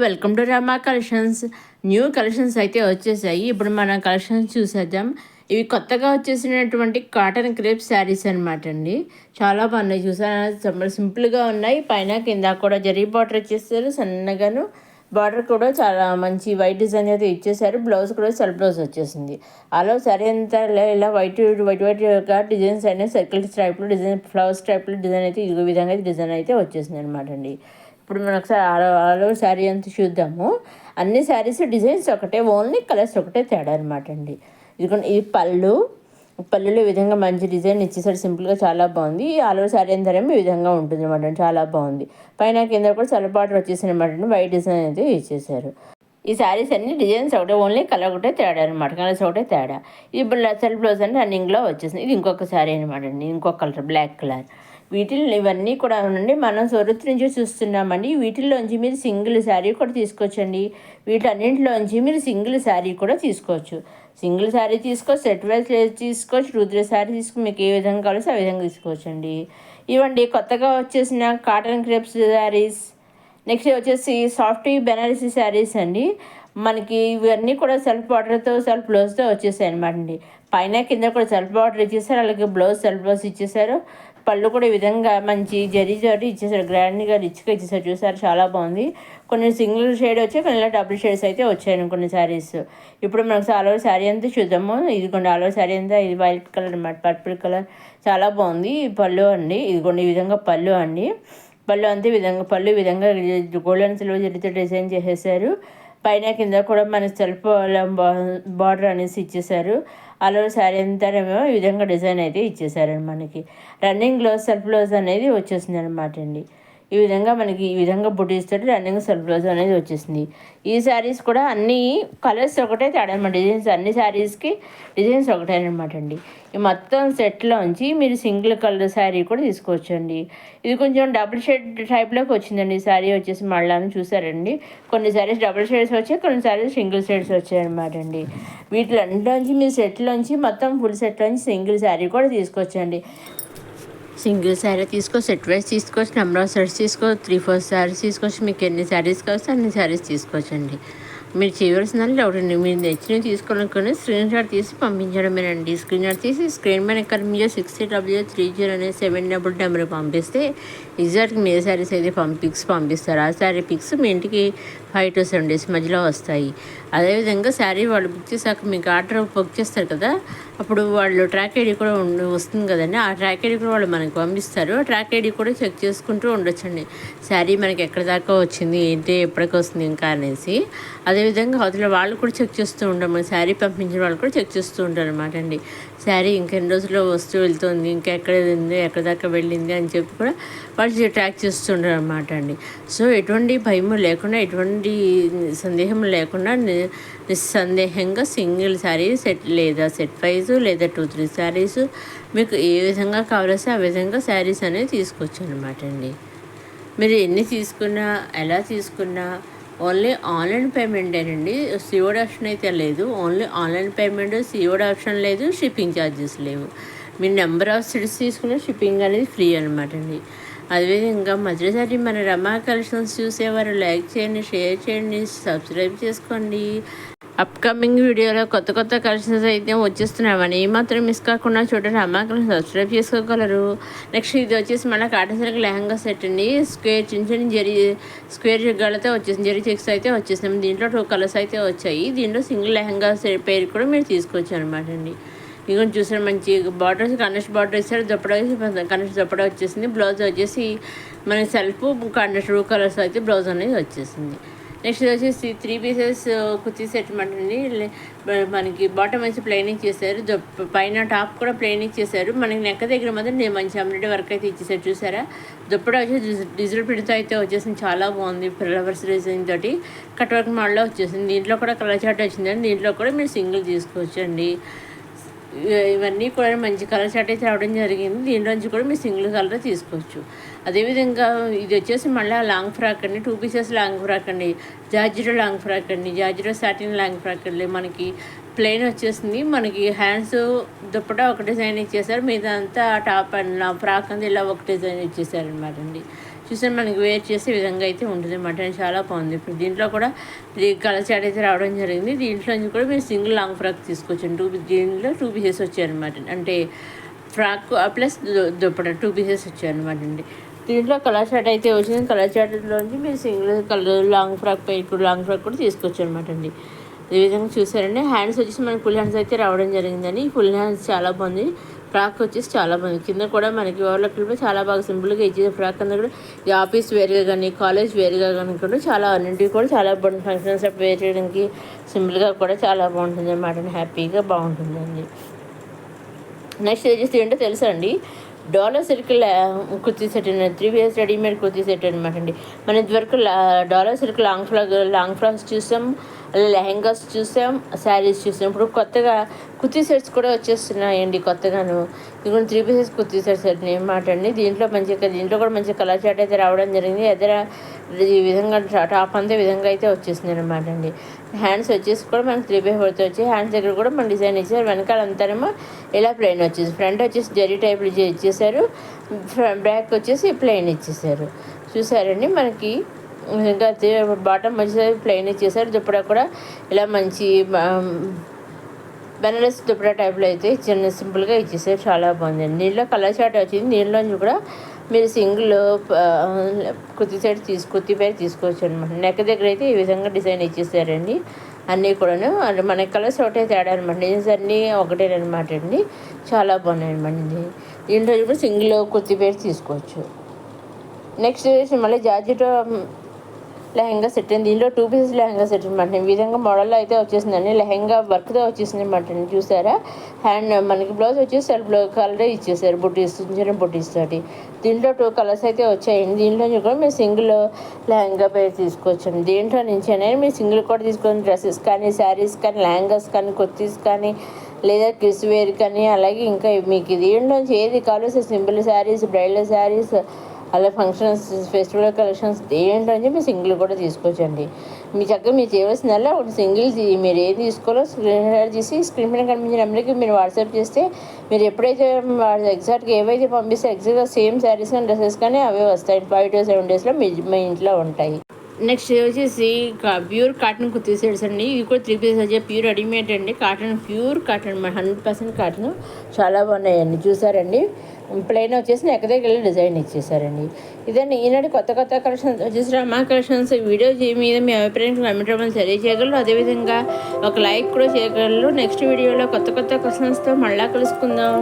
Welcome to Rama collections. New collections అయితే వచ్చేసాయి. ఇప్పుడు మనం కలెక్షన్స్ చూసేద్దాం. ఇవి కొత్తగా వచ్చేసినటువంటి కాటన్ క్రేప్ శారీస్ అనమాట అండి. చాలా బాగున్నాయి, చూసారా? సింపుల్గా ఉన్నాయి. పైన కింద కూడా జరీ బార్డర్ ఇచ్చేసారు, సన్నగాను. బార్డర్ కూడా చాలా మంచి వైట్ డిజైన్ అయితే ఇచ్చేసారు. బ్లౌజ్ కూడా సెల్ఫ్ బ్లౌజ్ వచ్చేసింది. అలా సరే అంతా ఇలా వైట్గా డిజైన్స్ అయినా సర్కిల్ టైప్లో డిజైన్, ఫ్లవర్స్ టైప్లో డిజైన్ అయితే ఈ విధంగా డిజైన్ అయితే వచ్చేసింది అనమాట అండి. ఇప్పుడు మనం ఒకసారి ఆల్ ఓవర్ శారీ అంతా చూద్దాము. అన్ని శారీస్ డిజైన్స్ ఒకటే, ఓన్లీ కలర్స్ ఒకటే తేడా అనమాట అండి. ఇది పళ్ళులో ఈ విధంగా మంచి డిజైన్ ఇచ్చేసారు, సింపుల్గా చాలా బాగుంది. ఆల్ ఓవర్ శారీ అంతా ఈ విధంగా ఉంటుంది అనమాట, చాలా బాగుంది. పైన కింద కూడా సెల్ఫ్ బార్డర్ వచ్చేసి అనమాట, వైట్ డిజైన్ అయితే ఇచ్చేసారు. ఈ శారీస్ అన్ని డిజైన్స్ ఒకటే, ఓన్లీ కలర్ ఒకటే తేడా అనమాట, కలర్స్ ఒకటే తేడా. ఇప్పుడు సెల్ఫ్ బ్లౌజ్ అంటే రన్నింగ్లో వచ్చేసింది. ఇది ఇంకొక శారీ అనమాట అండి, ఇంకొక కలర్, బ్లాక్ కలర్. వీటిల్లో ఇవన్నీ కూడా ఉండండి, మనం సొరత్ నుంచి చూస్తున్నామండి. వీటిల్లోంచి మీరు సింగిల్ శారీ కూడా తీసుకోవచ్చండి. వీటన్నింటిలోంచి మీరు సింగిల్ శారీ కూడా తీసుకోవచ్చు. సింగిల్ శారీ తీసుకోవచ్చు, సెట్ వైజ్ తీసుకోవచ్చు, రుద్ర శారీ తీసుకుని మీకు ఏ విధంగా కావాల్సి ఆ విధంగా తీసుకోవచ్చండి. ఇవ్వండి కొత్తగా వచ్చేసిన కాటన్ క్రేప్స్ శారీస్. నెక్స్ట్ వచ్చేసి సాఫ్ట్ బెనారసీ శారీస్ అండి. మనకి ఇవన్నీ కూడా సెల్ఫ్ బార్డర్తో సెల్ఫ్ బ్లౌజ్తో వచ్చేసాయి అనమాట అండి. పైన కింద కూడా సెల్ఫ్ బార్డర్ ఇచ్చేసారు, అలాగే సెల్ఫ్ బ్లౌజ్ ఇచ్చేసారు. పళ్ళు కూడా ఈ విధంగా మంచి జరీతోటి ఇచ్చేసారు, గ్రాండ్గా రిచ్గా ఇచ్చేసారు. చూసారు, చాలా బాగుంది. కొన్ని సింగిల్ షేడ్ వచ్చాయి, కొన్ని డబుల్ షేడ్స్ అయితే వచ్చాయి కొన్ని శారీస్. ఇప్పుడు మనకు ఆల్ ఓవర్ శారీ అంతా చూద్దాము. ఇదిగోండి ఆల్ ఓవర్ శారీ అంతా, ఇది వైట్ కలర్ అన్నమాట, పర్పుల్ కలర్, చాలా బాగుంది. పళ్ళు అండి, ఇదిగోండి ఈ విధంగా పళ్ళు అండి. పళ్ళు అంతే విధంగా, పళ్ళు విధంగా గోల్డెన్ సిల్వర్ జరీతో డిజైన్ చేసేసారు. పైన కింద కూడా మన సెల్ఫ్ బార్డర్ అనేసి ఇచ్చేసారు. అలా శారీ అంతానేమో ఈ విధంగా డిజైన్ అయితే ఇచ్చేసారండి. మనకి రన్నింగ్ బ్లౌజ్, సెల్ఫ్ బ్లౌజ్ అనేది వచ్చేసింది అనమాట అండి. ఈ విధంగా మనకి ఈ విధంగా బుటీస్ తోటి రన్నింగ్ సెల్ఫ్ బ్లౌజ్ అనేది వచ్చేసింది. ఈ శారీస్ కూడా అన్ని కలర్స్ ఒకటే తేడా అనమాట, డిజైన్స్ అన్ని శారీస్కి డిజైన్స్ ఒకటే అనమాట అండి. ఈ మొత్తం సెట్లోంచి మీరు సింగిల్ కలర్ శారీ కూడా తీసుకోవచ్చండి. ఇది కొంచెం డబుల్ షేడ్ టైప్లోకి వచ్చిందండి ఈ శారీ వచ్చేసి, మళ్ళీ చూసారండి. కొన్ని శారీస్ డబుల్ షేడ్స్ వచ్చాయి, కొన్ని శారీస్ సింగిల్ షేడ్స్ వచ్చాయి అనమాట అండి. వీటిలోంచి మీరు సెట్లోంచి మొత్తం ఫుల్ సెట్లోంచి సింగిల్ శారీ కూడా తీసుకోవచ్చండి. సింగిల్ శారీ తీసుకోవచ్చు, సెట్ వైజ్ తీసుకోవచ్చు, నెంబర్ ఆఫ్ సెట్స్ తీసుకోవచ్చు, 3-4 శారీస్ తీసుకోవచ్చు. మీకు ఎన్ని శారీస్ కావచ్చు అన్ని శారీస్ తీసుకోవచ్చండి. మీరు చేయవలసిన డౌట్ అండి, మీరు నచ్చినవి తీసుకోవాలనుకుని స్క్రీన్ షాట్ తీసి పంపించడమేనండి. స్క్రీన్ షాట్ తీసి స్క్రీన్ మీద కనిపించే 60W30 అనే 7 నెంబర్ పంపిస్తే ఎగ్జాక్ట్గా మీ శారీస్ అయితే పిక్స్ పంపిస్తారు. ఆ శారీ పిక్స్ మీ ఇంటికి 5 to 7 days మధ్యలో వస్తాయి. అదేవిధంగా శారీ వాళ్ళు బుక్ చేశాక మీకు ఆర్డర్ బుక్ చేస్తారు కదా, అప్పుడు వాళ్ళు ట్రాక్ ఐడి కూడా వస్తుంది కదండి. ఆ ట్రాక్ ఐడి కూడా వాళ్ళు మనకి పంపిస్తారు. ఆ ట్రాక్ ఐడి కూడా చెక్ చేసుకుంటూ ఉండొచ్చండి, శారీ మనకి ఎక్కడి దాకా వచ్చింది ఏంటి, ఎప్పటికి వస్తుంది ఇంకా అనేసి. అదేవిధంగా అవతల వాళ్ళు కూడా చెక్ చేస్తూ ఉంటారు, మన శారీ పంపించిన వాళ్ళు కూడా చెక్ చేస్తూ ఉంటారు అనమాట అండి. శారీ ఇంకెన్ని రోజుల్లో వస్తూ వెళ్తుంది, ఇంకా ఎక్కడ ఉంది, ఎక్కడి దాకా వెళ్ళింది అని చెప్పి కూడా వాళ్ళు ట్రాక్ చేస్తుంటారు అనమాట అండి. సో ఎటువంటి భయము లేకుండా, ఎటువంటి సందేహం లేకుండా నిస్సందేహంగా సింగిల్ శారీ సెట్ లేదా సెట్ వైజు లేదా 2-3 శారీస్ మీకు ఏ విధంగా కావాల్సి ఆ విధంగా శారీస్ అనేది తీసుకోవచ్చు అనమాట అండి. మీరు ఎన్ని తీసుకున్నా, ఎలా తీసుకున్నా ఓన్లీ ఆన్లైన్ పేమెంటేనండి. సిఓడి ఆప్షన్ అయితే లేదు. Only online payment, COD option లేదు, షిప్పింగ్ ఛార్జెస్ లేవు. మీరు నెంబర్ ఆఫ్ సెట్స్ తీసుకున్న షిప్పింగ్ అనేది ఫ్రీ అనమాట అండి. అదేవిధంగా మొదటిసారి మన రమా కలెక్షన్స్ చూసేవారు లైక్ చేయండి, షేర్ చేయండి, సబ్స్క్రైబ్ చేసుకోండి. అప్కమింగ్ వీడియోలో కొత్త కొత్త కలెక్షన్స్ అయితే వచ్చేస్తున్నామని మాత్రం మిస్ కాకుండా చూడండి, రమా కలెక్షన్ సబ్స్క్రైబ్ చేసుకోగలరు. నెక్స్ట్ ఇది వచ్చేసి మళ్ళీ కాటన్ సిల్క్ లెహంగా సెట్ అండి. చిన్న జరీ స్క్వేర్ గళ్ళతో వచ్చేసింది, జరీ చెక్స్ అయితే వచ్చేసినాం. దీంట్లో 2 కలర్స్ అయితే వచ్చాయి. దీంట్లో సింగిల్ లెహంగా సెట్ పేరు కూడా మీరు తీసుకోవచ్చు అనమాట అండి. ఇక చూసారు, మంచి బార్డర్స్ కన్నెస్ బార్డర్ ఇస్తారు, దుప్పడ కన్నెస్ దుప్పడ వచ్చేసింది. బ్లౌజ్ వచ్చేసి మన సెల్ఫ్ కన్నెస్ 2 కలర్స్ అయితే బ్లౌజ్ అనేది వచ్చేసింది. నెక్స్ట్ వచ్చేసి 3 pieces కుర్తీ సెట్ అండి. మనకి బాటమ్ వచ్చి ప్లెయినింగ్ చేశారు, పైన టాప్ కూడా ప్లెయినింగ్ చేశారు. మనకి నెక్క దగ్గర మాత్రం మంచి ఎంబ్రాయిడరీ వర్క్ అయితే ఇచ్చేసారు. చూసారా, దుప్పట వచ్చి డిజిటల్ ప్రింట్తో అయితే వచ్చేసింది, చాలా బాగుంది. ఫ్లవర్స్ డిజైన్ తోటి కట్ వర్క్ మోడల్లో వచ్చేసింది. దీంట్లో కూడా కలర్ చార్ట్ వచ్చిందండి. దీంట్లో కూడా మీరు సింగిల్ తీసుకోవచ్చు అండి. ఇవన్నీ కూడా మంచి కలర్ చార్ట్ అయితే రావడం జరిగింది. దీంట్లోంచి కూడా మీరు సింగిల్ కలర్ తీసుకోవచ్చు. అదేవిధంగా ఇది వచ్చేసి మళ్ళీ లాంగ్ ఫ్రాక్ అండి, 2 pieces లాంగ్ ఫ్రాక్ అండి, జార్జెట్ లాంగ్ ఫ్రాక్ అండి, జార్జెట్ సాటిన్ లాంగ్ ఫ్రాక్ అండి. మనకి ప్లెయిన్ వచ్చేసింది. మనకి హ్యాండ్స్ దుప్పట ఒక డిజైన్ ఇచ్చేసారు, మీద అంతా టాప్ అండ్ ఫ్రాక్ అంతా ఇలా ఒక డిజైన్ ఇచ్చేసారు అనమాట అండి. చూసారు మనకి వేర్ చేసే విధంగా అయితే ఉంటుంది అన్నమాట. చాలా బాగుంది. ఇప్పుడు దీంట్లో కూడా కలర్ చాట్ అయితే రావడం జరిగింది. దీంట్లో నుంచి కూడా మీరు సింగిల్ లాంగ్ ఫ్రాక్ తీసుకోవచ్చు. దీంట్లో 2 పీసెస్ వచ్చాయన్నమాట. అంటే ఫ్రాక్ ప్లస్ దుప్పట 2 పీసెస్ వచ్చాయన్నమాట అండి. దీంట్లో కలర్ చాట్ అయితే వచ్చింది. కలర్ చాట్లోంచి మీరు సింగిల్ కలర్ లాంగ్ ఫ్రాక్ ఇప్పుడు లాంగ్ ఫ్రాక్ కూడా తీసుకోవచ్చు అనమాట అండి. ఈ విధంగా చూసారండి. హ్యాండ్స్ వచ్చేసి మనకి ఫుల్ హ్యాండ్స్ అయితే రావడం జరిగిందని. ఫుల్ హ్యాండ్స్ చాలా బాగుంది. ఫ్రాక్ వచ్చేసి చాలా బాగుంది. కింద కూడా మనకి ఓవర్లాక్ కూడా చాలా బాగా సింపుల్గా ఇచ్చేది. ఫ్రాక్ అంతా కూడా ఇది ఆఫీస్ వేర్గా కానీ కాలేజ్ వేర్గా కానీ కూడా చాలా అన్నింటికి కూడా చాలా బాగుంటుంది. ఫంక్షన్స్ అప్పుడు వేర్ చేయడానికి సింపుల్గా కూడా చాలా బాగుంటుంది అన్నమాట. హ్యాపీగా బాగుంటుందండి. నెక్స్ట్ వచ్చేసి ఏంటో తెలుసా అండి, dollar silk kurti set 3 pieces readymade kurti set అనమాట అండి. మన ఇదివరకు డాలర్ సిల్క్ లాంగ్ ఫ్రాక్స్ చూసాం, లెహెంగాస్ చూసాం, శారీస్ చూసాం. ఇప్పుడు కొత్తగా కుర్తీ సెట్స్ కూడా వచ్చేస్తున్నాయండి కొత్తగాను. ఇది 3 పీసెస్ కుర్తీ సెట్స్ అనమాట అండి. దీంట్లో కూడా మంచి కలర్ చాట్ అయితే రావడం జరిగింది. ఎదర ఈ విధంగా టాప్ అంతా విధంగా అయితే వచ్చేసింది అనమాట అండి. హ్యాండ్స్ వచ్చేసి కూడా మనకి 3/4 వచ్చాయి. హ్యాండ్స్ దగ్గర కూడా మన డిజైన్ ఇచ్చారు. వెనకాల అంతానేమో ఇలా ప్లెయిన్ వచ్చేసి, ఫ్రంట్ వచ్చేసి జరీ టైప్లు ఇచ్చేసారు, బ్యాక్ వచ్చేసి ప్లెయిన్ ఇచ్చేసారు. చూసారండి. మనకి ఇంకా బాటమ్ వచ్చేసి ప్లెయిన్ ఇచ్చేసారు. దుప్పటా కూడా ఇలా మంచి బెనారస్ దుప్పటా టైప్లో అయితే చిన్న సింపుల్గా ఇచ్చేసారు. చాలా బాగుందండి. దీంట్లో కలర్ చాట్ వచ్చింది. దీనిలోంచి కూడా మీరు సింగిల్ కుర్తీ సెట్ కుర్తీ పేరు తీసుకోవచ్చు అనమాట. నెక్ దగ్గర అయితే ఈ విధంగా డిజైన్ ఇచ్చేసారండి. అన్నీ కూడాను మనకి కలర్స్ ఒకటే తేడా అనమాట. డిజైన్స్ అన్నీ ఒకటేనమాట అండి. చాలా బాగున్నాయి అనమాట. దీంట్లో కూడా సింగిల్ కుర్తీ పేరు తీసుకోవచ్చు. నెక్స్ట్ మళ్ళీ జార్జెట్ లెహంగా సెట్ అండి. దీంట్లో 2 పీసెస్ లెహంగా సెట్ అనమాట. ఈ విధంగా మోడల్లో అయితే వచ్చేసిందండి. లెహంగా వర్క్తో వచ్చేసింది అనమాట. చూసారా, హ్యాండ్ మనకి బ్లౌజ్ వచ్చేసి సెల్ఫ్ కలరే ఇచ్చేసారు, బుట్టీస్, చిన్న బుట్టీస్ తోటి. దీంట్లో 2 కలర్స్ అయితే వచ్చాయండి. దీంట్లో కూడా మీరు సింగిల్ లెహంగా పేరు తీసుకోవచ్చండి. దీంట్లో నుంచి అనేది మీరు సింగిల్ కూడా తీసుకొని డ్రెస్సెస్ కానీ, శారీస్ కానీ, లెహంగాస్ కానీ, కుర్తీస్ కానీ, లేదా కిడ్స్ వేర్ కానీ, అలాగే ఇంకా మీకు దీంట్లోంచి ఏది కావాలో సింపుల్ శారీస్, బ్రైడల్ శారీస్, అలా ఫంక్షన్స్, ఫెస్టివల్ కలెక్షన్స్ ఏంటో అని చెప్పి సింగిల్ కూడా తీసుకోవచ్చండి. మీ చక్కగా మీరు చేయవలసిందల్లా ఒకటి సింగిల్ మీరు ఏది తీసుకోవాలో స్క్రీన్ షాట్ చేసి స్క్రీన్ పైన కనిపించిన నెంబర్కి మీరు వాట్సాప్ చేస్తే మీరు ఎప్పుడైతే ఎగ్జాక్ట్గా ఏవైతే పంపిస్తే ఎగ్జాక్ట్గా సేమ్ శారీస్ కానీ డ్రెస్సెస్ కానీ అవే వస్తాయి. 5 to 7 డేస్లో మీ ఇంట్లో ఉంటాయి. నెక్స్ట్ వచ్చేసి ప్యూర్ కాటన్ కుర్తీ సెట్స్ అండి. ఇది కూడా 3 పీసెస్ వచ్చాయి. ప్యూర్ రెడీమేడ్ అండి. Pure cotton 100% cotton. చాలా బాగున్నాయండి. చూసారండి. ప్లెయిన్ వచ్చేసి నెక్ దగ్గర డిజైన్ ఇచ్చేసారండి. ఇదండి ఈనాడు కొత్త కలెక్షన్స్ వచ్చేసి రమా కలెక్షన్స్. వీడియో మీద మీ అభిప్రాయం కామెంట్ రూపంలో తెలియజేయగలరు. అదేవిధంగా ఒక లైక్ కూడా చేయగలరు. నెక్స్ట్ వీడియోలో కొత్త కలెక్షన్స్తో మళ్ళీ కలుసుకుందాం.